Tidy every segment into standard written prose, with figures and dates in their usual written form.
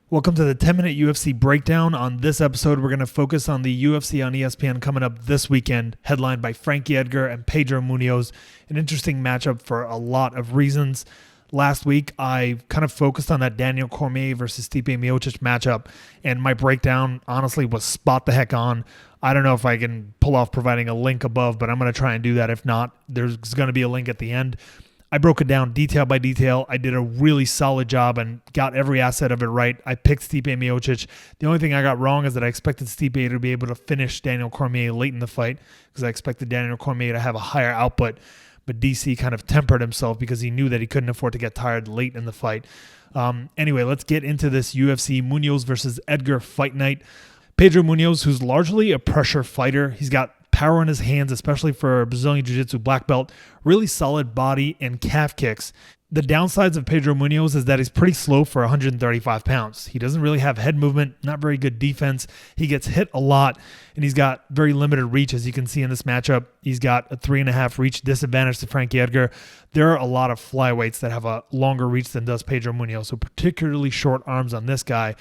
Welcome to the 10-minute UFC breakdown. On this episode, we're going to focus on the UFC on ESPN coming up this weekend, headlined by Frankie Edgar and Pedro Munhoz. An interesting matchup for a lot of reasons. Last week, I kind of focused on that Daniel Cormier versus Stipe Miocic matchup, and my breakdown, honestly, was spot the heck on. I don't know if I can pull off providing a link above, but I'm going to try and do that. If not, there's going to be a link at the end. I broke it down detail by detail. I did a really solid job and got every asset of it right. I picked Stipe Miocic. The only thing I got wrong is that I expected Stipe to be able to finish Daniel Cormier late in the fight because I expected Daniel Cormier to have a higher output. But DC kind of tempered himself because he knew that he couldn't afford to get tired late in the fight. Anyway, let's get into this UFC Munhoz versus Edgar fight night. Pedro Munhoz, who's largely a pressure fighter. He's got power in his hands, especially for a Brazilian Jiu-Jitsu black belt. Really solid body and calf kicks. The downsides of Pedro Munhoz is that he's pretty slow for 135 pounds. He doesn't really have head movement, not very good defense. He gets hit a lot, and he's got very limited reach, as you can see in this matchup. He's got a 3.5 reach disadvantage to Frankie Edgar. There are a lot of flyweights that have a longer reach than does Pedro Munhoz, so particularly short arms on this guy.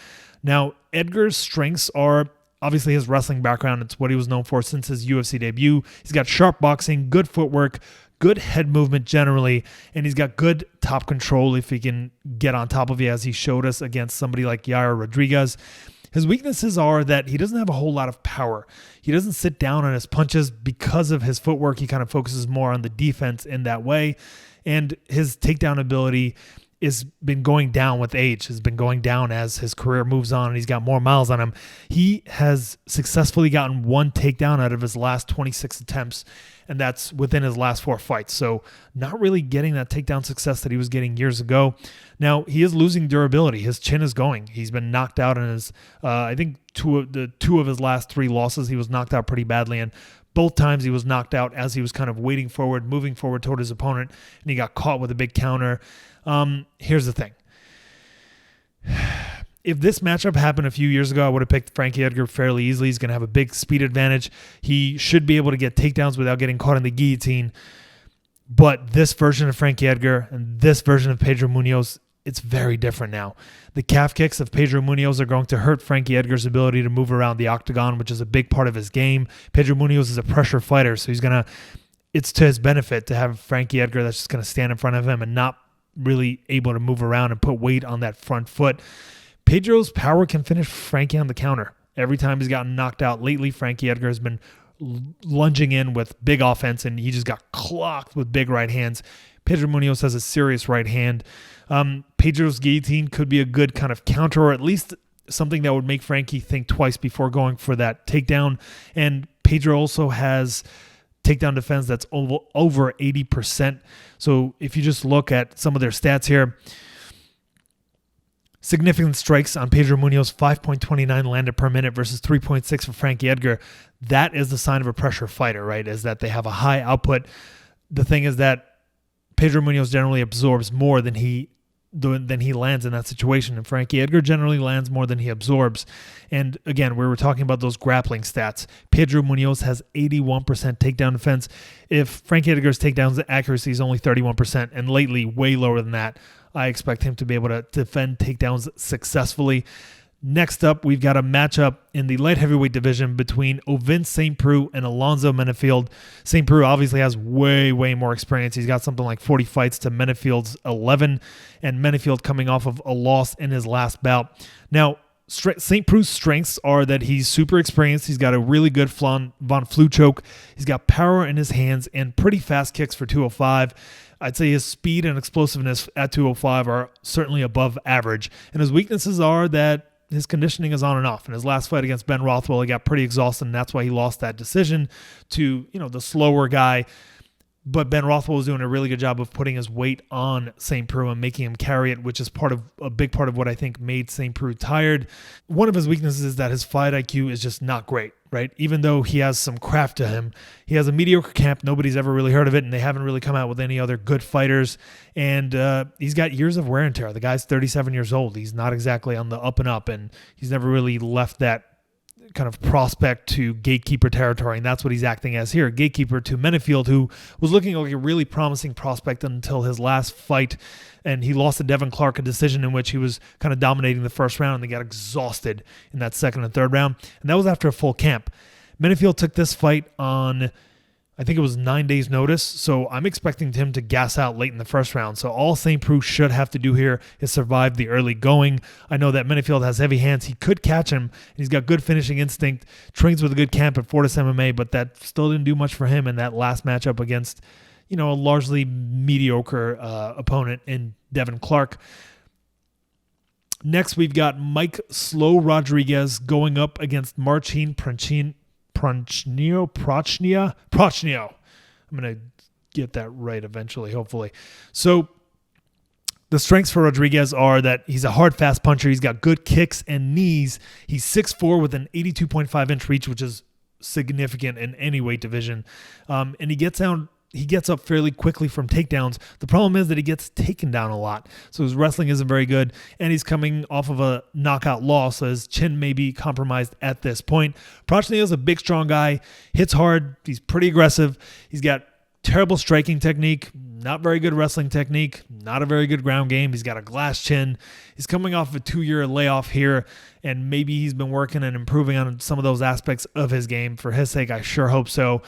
Now, Edgar's strengths are obviously his wrestling background. It's what he was known for since his UFC debut. He's got sharp boxing, good footwork, good head movement generally, and he's got good top control if he can get on top of you, as he showed us against somebody like Yair Rodriguez. His weaknesses are that he doesn't have a whole lot of power. He doesn't sit down on his punches because of his footwork. He kind of focuses more on the defense in that way, and his takedown ability has been going down with age, has been going down as his career moves on and he's got more miles on him. He has successfully gotten one takedown out of his last 26 attempts, and that's within his last 4 fights. So not really getting that takedown success that he was getting years ago. Now, he is losing durability. His chin is going. He's been knocked out in his, I think two of his last 3 losses, he was knocked out pretty badly, and both times he was knocked out as he was kind of moving forward toward his opponent, and he got caught with a big counter. Here's the thing. If this matchup happened a few years ago, I would have picked Frankie Edgar fairly easily. He's going to have a big speed advantage. He should be able to get takedowns without getting caught in the guillotine. But this version of Frankie Edgar and this version of Pedro Munhoz, it's very different now. The calf kicks of Pedro Munhoz are going to hurt Frankie Edgar's ability to move around the octagon, which is a big part of his game. Pedro Munhoz is a pressure fighter, so it's to his benefit to have Frankie Edgar that's just going to stand in front of him and not really able to move around and put weight on that front foot. Pedro's power can finish Frankie on the counter. Every time he's gotten knocked out lately, Frankie Edgar has been lunging in with big offense, and he just got clocked with big right hands. Pedro Munhoz has a serious right hand. Pedro's guillotine could be a good kind of counter, or at least something that would make Frankie think twice before going for that takedown. And Pedro also has takedown defense that's over 80%. So if you just look at some of their stats here, significant strikes on Pedro Munhoz, 5.29 landed per minute versus 3.6 for Frankie Edgar. That is the sign of a pressure fighter, right? Is that they have a high output. The thing is that Pedro Munhoz generally absorbs more than he lands in that situation, and Frankie Edgar generally lands more than he absorbs. And again, we were talking about those grappling stats. Pedro Munhoz has 81% takedown defense. If Frankie Edgar's takedown accuracy is only 31%, and lately way lower than that, I expect him to be able to defend takedowns successfully. Next up, we've got a matchup in the light heavyweight division between Ovince St. Preux and Alonzo Menifeld. St. Preux obviously has way more experience. He's got something like 40 fights to Menifield's 11, and Menifeld coming off of a loss in his last bout. Now, St. Preux's strengths are that he's super experienced. He's got a really good Von Flue choke. He's got power in his hands and pretty fast kicks for 205. I'd say his speed and explosiveness at 205 are certainly above average. And his weaknesses are that his conditioning is on and off. In his last fight against Ben Rothwell, he got pretty exhausted, and that's why he lost that decision to, the slower guy. But Ben Rothwell was doing a really good job of putting his weight on St. Preux and making him carry it, which is a big part of what I think made St. Preux tired. One of his weaknesses is that his fight IQ is just not great, right? Even though he has some craft to him, he has a mediocre camp. Nobody's ever really heard of it, and they haven't really come out with any other good fighters. And he's got years of wear and tear. The guy's 37 years old. He's not exactly on the up and up, and he's never really left that kind of prospect to gatekeeper territory, and that's what he's acting as here, gatekeeper to Menifield, who was looking like a really promising prospect until his last fight, and he lost to Devin Clark, a decision in which he was kind of dominating the first round, and they got exhausted in that second and third round, and that was after a full camp. Menifield took this fight on, I think it was 9 days notice, so I'm expecting him to gas out late in the first round. So all St. Preux should have to do here is survive the early going. I know that Menifield has heavy hands. He could catch him, and he's got good finishing instinct, trains with a good camp at Fortis MMA, but that still didn't do much for him in that last matchup against, a largely mediocre opponent in Devin Clark. Next, we've got Mike Slow Rodriguez going up against Marcin Prochnia. I'm going to get that right eventually, hopefully. So the strengths for Rodriguez are that he's a hard, fast puncher. He's got good kicks and knees. He's 6'4" with an 82.5-inch reach, which is significant in any weight division. And he gets up fairly quickly from takedowns. The problem is that he gets taken down a lot. So his wrestling isn't very good, and he's coming off of a knockout loss, so his chin may be compromised at this point. Prochnia is a big, strong guy, hits hard, he's pretty aggressive. He's got terrible striking technique, not very good wrestling technique, not a very good ground game. He's got a glass chin. He's coming off a 2-year layoff here, and maybe he's been working and improving on some of those aspects of his game. For his sake, I sure hope so.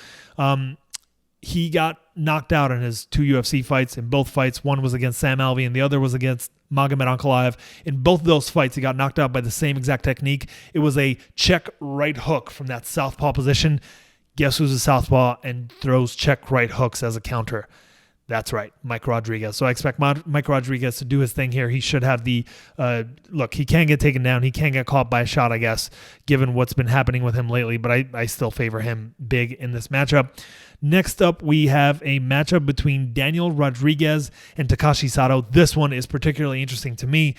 He got knocked out in his 2 UFC fights. In both fights, one was against Sam Alvey and the other was against Magomed Ankalaev. In both of those fights, he got knocked out by the same exact technique. It was a check right hook from that southpaw position. Guess who's a southpaw and throws check right hooks as a counter? That's right, Mike Rodriguez. So I expect Mike Rodriguez to do his thing here. He should have the look. He can get taken down. He can get caught by a shot, I guess, given what's been happening with him lately. But I still favor him big in this matchup. Next up, we have a matchup between Daniel Rodriguez and Takashi Sato. This one is particularly interesting to me.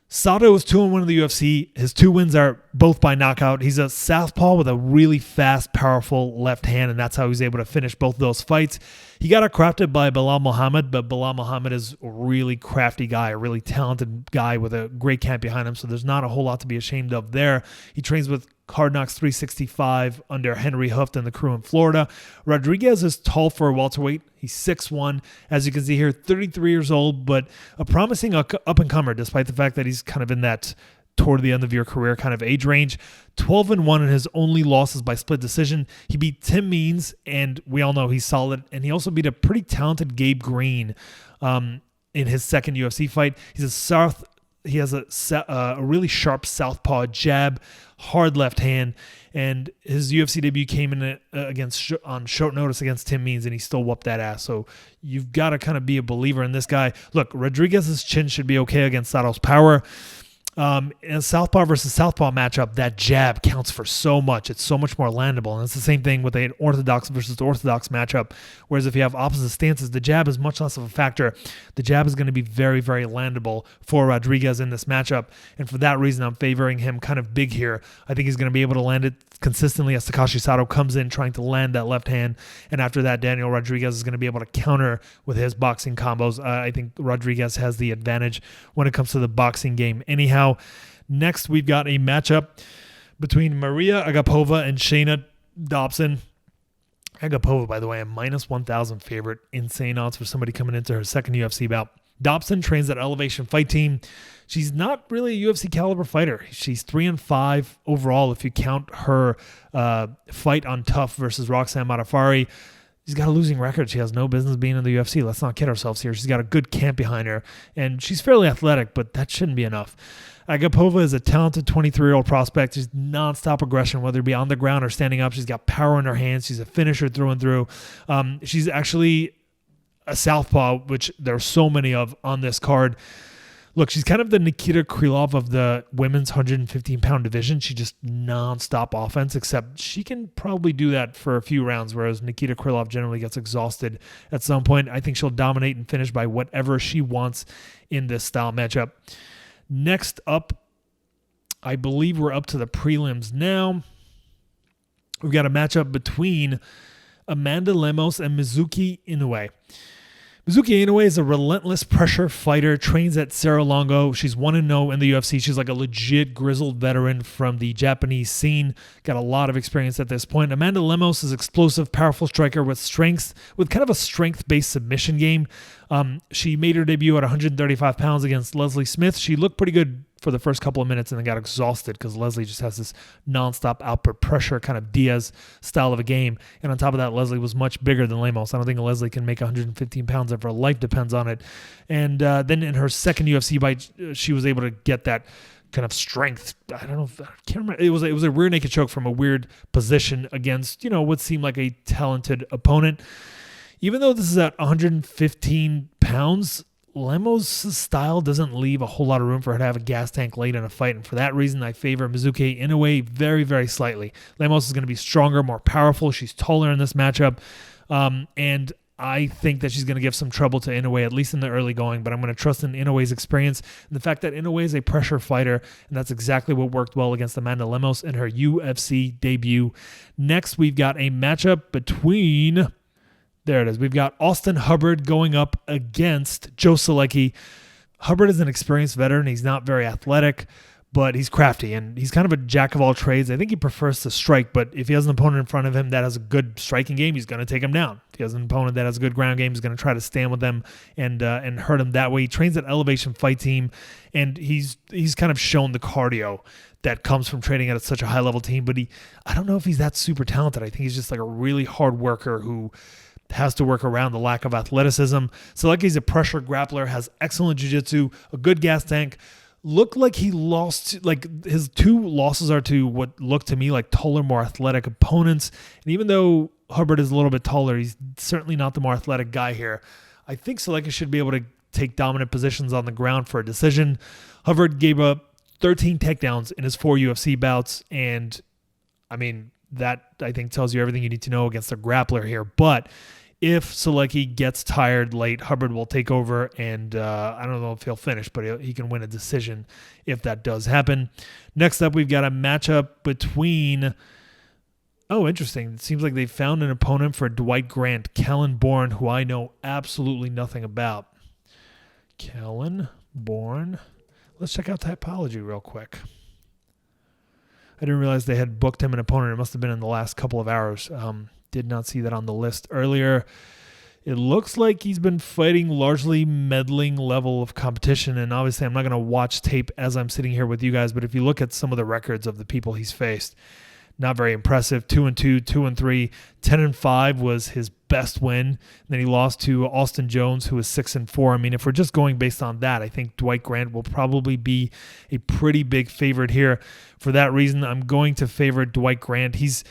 Sato is 2-1 in the UFC. His 2 wins are both by knockout. He's a southpaw with a really fast, powerful left hand, and that's how he's able to finish both of those fights. He got crafted by Bilal Muhammad, but Bilal Muhammad is a really crafty guy, a really talented guy with a great camp behind him, so there's not a whole lot to be ashamed of there. He trains with Hard Knocks 365 under Henry Hooft and the crew in Florida. Rodriguez is tall for a welterweight. He's 6'1", as you can see here, 33 years old, but a promising up-and-comer, despite the fact that he's kind of in that toward the end of your career kind of age range. 12-1 in his only losses by split decision. He beat Tim Means, and we all know he's solid, and he also beat a pretty talented Gabe Green in his second UFC fight. He has a really sharp southpaw jab, hard left hand, and his UFC debut came in on short notice against Tim Means, and he still whooped that ass. So you've got to kind of be a believer in this guy. Look, Rodriguez's chin should be okay against Sato's power. In a southpaw versus southpaw matchup, that jab counts for so much. It's so much more landable. And it's the same thing with an orthodox versus orthodox matchup. Whereas if you have opposite stances, the jab is much less of a factor. The jab is going to be very, very landable for Rodriguez in this matchup. And for that reason, I'm favoring him kind of big here. I think he's going to be able to land it consistently as Takashi Sato comes in trying to land that left hand. And after that, Daniel Rodriguez is going to be able to counter with his boxing combos. I think Rodriguez has the advantage when it comes to the boxing game. Anyhow, next we've got a matchup between Maria Agapova and Shayna Dobson. Agapova, by the way, a minus 1,000 favorite. Insane odds for somebody coming into her second UFC bout. Dobson trains at Elevation Fight Team. She's not really a UFC caliber fighter. She's 3-5 overall if you count her fight on Tough versus Roxanne Modafferi. She's got a losing record. She has no business being in the UFC. Let's not kid ourselves here. She's got a good camp behind her, and she's fairly athletic, but that shouldn't be enough. Agapova is a talented 23-year-old prospect. She's nonstop aggression, whether it be on the ground or standing up. She's got power in her hands. She's a finisher through and through. She's actually a southpaw, which there are so many of on this card. Look, she's kind of the Nikita Krylov of the women's 115-pound division. She just nonstop offense, except she can probably do that for a few rounds, whereas Nikita Krylov generally gets exhausted at some point. I think she'll dominate and finish by whatever she wants in this style matchup. Next up, I believe we're up to the prelims now. We've got a matchup between Amanda Lemos and Mizuki Inoue. Mizuki Inoue is a relentless pressure fighter, trains at Serra-Longo. She's 1-0 in the UFC. She's like a legit grizzled veteran from the Japanese scene. Got a lot of experience at this point. Amanda Lemos is explosive, powerful striker with strengths, with kind of a strength-based submission game. She made her debut at 135 pounds against Leslie Smith. She looked pretty good for the first couple of minutes and then got exhausted because Leslie just has this nonstop output pressure kind of Diaz style of a game. And on top of that, Leslie was much bigger than Lemos. I don't think Leslie can make 115 pounds if her life depends on it. And then in her second UFC fight, she was able to get that kind of strength. I can't remember. It was a rear naked choke from a weird position against, what seemed like a talented opponent. Even though this is at 115 pounds, Lemos' style doesn't leave a whole lot of room for her to have a gas tank late in a fight, and for that reason, I favor Mizuki Inoue very, very slightly. Lemos is going to be stronger, more powerful. She's taller in this matchup, and I think that she's going to give some trouble to Inoue, at least in the early going, but I'm going to trust in Inoue's experience and the fact that Inoue is a pressure fighter, and that's exactly what worked well against Amanda Lemos in her UFC debut. Next, we've got a matchup between... There it is. We've got Austin Hubbard going up against Joe Solecki. Hubbard is an experienced veteran. He's not very athletic, but he's crafty, and he's kind of a jack of all trades. I think he prefers to strike, but if he has an opponent in front of him that has a good striking game, he's going to take him down. If he has an opponent that has a good ground game, he's going to try to stand with them and hurt him that way. He trains at Elevation Fight Team, and he's kind of shown the cardio that comes from training at such a high-level team, but I don't know if he's that super talented. I think he's just like a really hard worker who has to work around the lack of athleticism. Solecki's a pressure grappler, has excellent jiu-jitsu, a good gas tank. Looked like he lost, like his two losses are to what looked to me like taller, more athletic opponents. And even though Hubbard is a little bit taller, he's certainly not the more athletic guy here. I think Solecki should be able to take dominant positions on the ground for a decision. Hubbard gave up 13 takedowns in his 4 UFC bouts, and I mean, that I think tells you everything you need to know against a grappler here. But if Solecki gets tired late, Hubbard will take over, and I don't know if he'll finish, but he can win a decision if that does happen. Next up, we've got a matchup between... Oh, interesting. It seems like they found an opponent for Dwight Grant, Kellenborn, who I know absolutely nothing about. Kellenborn. Let's check out Typology real quick. I didn't realize they had booked him an opponent. It must have been in the last couple of hours. Did not see that on the list earlier. It looks like he's been fighting largely meddling level of competition, and obviously I'm not going to watch tape as I'm sitting here with you guys, but if you look at some of the records of the people he's faced, not very impressive. 2-2, 2-3, 10-5 was his best win. And then he lost to Austin Jones, who was 6-4. I mean, if we're just going based on that, I think Dwight Grant will probably be a pretty big favorite here. For that reason, I'm going to favor Dwight Grant. He's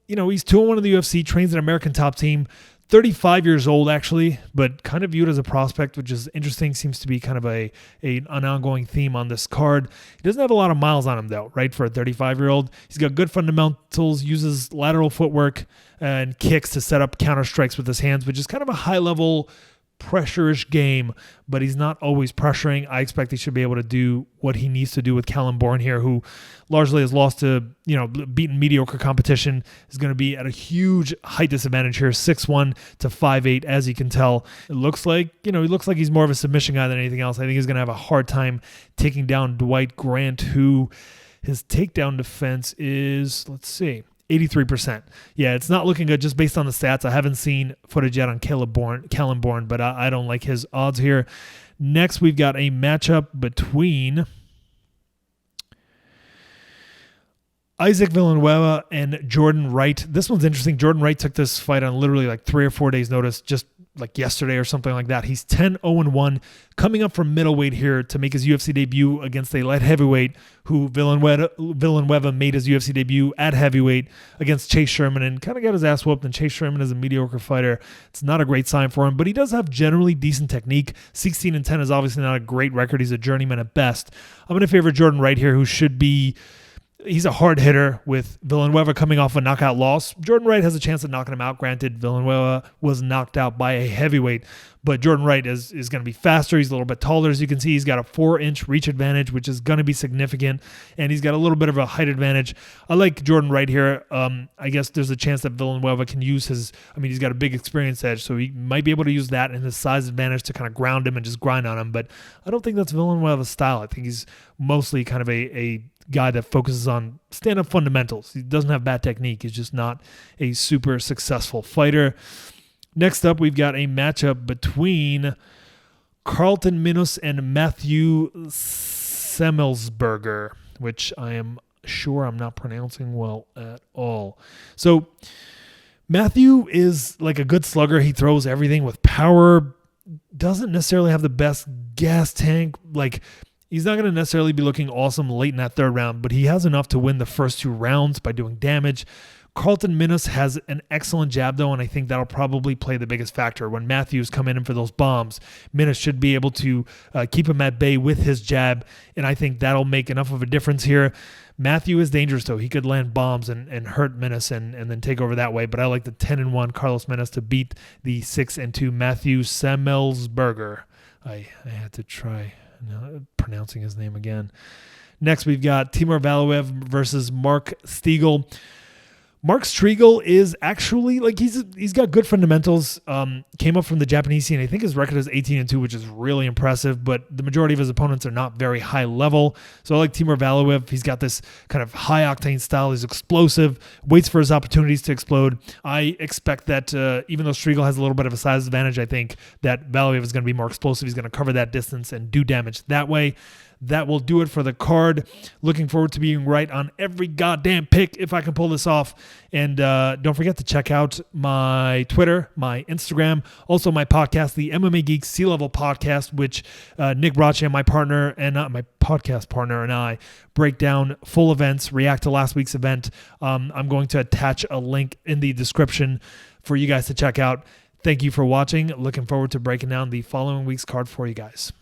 2-1 in the UFC, trains an American top team, 35 years old actually, but kind of viewed as a prospect, which is interesting. Seems to be kind of an ongoing theme on this card. He doesn't have a lot of miles on him though, right? For a 35-year-old, he's got good fundamentals, uses lateral footwork and kicks to set up counter strikes with his hands, which is kind of a high-level pressure-ish game, but he's not always pressuring. I expect he should be able to do what he needs to do with Kellenborn here, who largely has lost to, beaten mediocre competition, is going to be at a huge height disadvantage here, 6'1 to 5'8, as you can tell. It looks like, he looks like he's more of a submission guy than anything else. I think he's going to have a hard time taking down Dwight Grant, who his takedown defense is, let's see, 83%. Yeah, it's not looking good just based on the stats. I haven't seen footage yet on Kellenborn, but I don't like his odds here. Next, we've got a matchup between Isaac Villanueva and Jordan Wright. This one's interesting. Jordan Wright took this fight on literally like 3 or 4 days' notice, just like yesterday or something like that. He's 10-0-1, coming up from middleweight here to make his UFC debut against a light heavyweight who Villanueva made his UFC debut at heavyweight against Chase Sherman and kind of got his ass whooped, and Chase Sherman is a mediocre fighter. It's not a great sign for him, but he does have generally decent technique. 16-10 is obviously not a great record. He's a journeyman at best. I'm going to favor Jordan Wright here, who should be... He's a hard hitter with Villanueva coming off a knockout loss. Jordan Wright has a chance of knocking him out. Granted, Villanueva was knocked out by a heavyweight, but Jordan Wright is going to be faster. He's a little bit taller. As you can see, he's got a 4-inch reach advantage, which is going to be significant, and he's got a little bit of a height advantage. I like Jordan Wright here. I guess there's a chance that Villanueva can use he's got a big experience edge, so he might be able to use that and his size advantage to kind of ground him and just grind on him, but I don't think that's Villanueva's style. I think he's mostly kind of a guy that focuses on stand-up fundamentals. He doesn't have bad technique. He's just not a super successful fighter. Next up, we've got a matchup between Carlton Munhoz and Matthew Semelsberger, which I am sure I'm not pronouncing well at all. So Matthew is like a good slugger. He throws everything with power, doesn't necessarily have the best gas tank. Like, he's not going to necessarily be looking awesome late in that third round, but he has enough to win the first 2 rounds by doing damage. Carlton Munhoz has an excellent jab, though, and I think that'll probably play the biggest factor. When Matthews come in for those bombs, Munhoz should be able to keep him at bay with his jab, and I think that'll make enough of a difference here. Matthew is dangerous, though. He could land bombs and hurt Munhoz and then take over that way, but I like the 10-1 Carlos Munhoz to beat the 6-2 Matthew Semelsberger. I had to try pronouncing his name again. Next, we've got Timur Valiev versus Mark Stiegel. Mark Striegel is actually, like, he's got good fundamentals. Came up from the Japanese scene. I think his record is 18-2, which is really impressive, but the majority of his opponents are not very high level. So I like Timur Valiev. He's got this kind of high-octane style. He's explosive, waits for his opportunities to explode. I expect that even though Striegel has a little bit of a size advantage, I think that Valiev is going to be more explosive. He's going to cover that distance and do damage that way. That will do it for the card. Looking forward to being right on every goddamn pick if I can pull this off. And don't forget to check out my Twitter, my Instagram, also my podcast, the MMA Geeks C-Level Podcast, which Nick Braccia, my partner, and my podcast partner, and I break down full events, react to last week's event. I'm going to attach a link in the description for you guys to check out. Thank you for watching. Looking forward to breaking down the following week's card for you guys.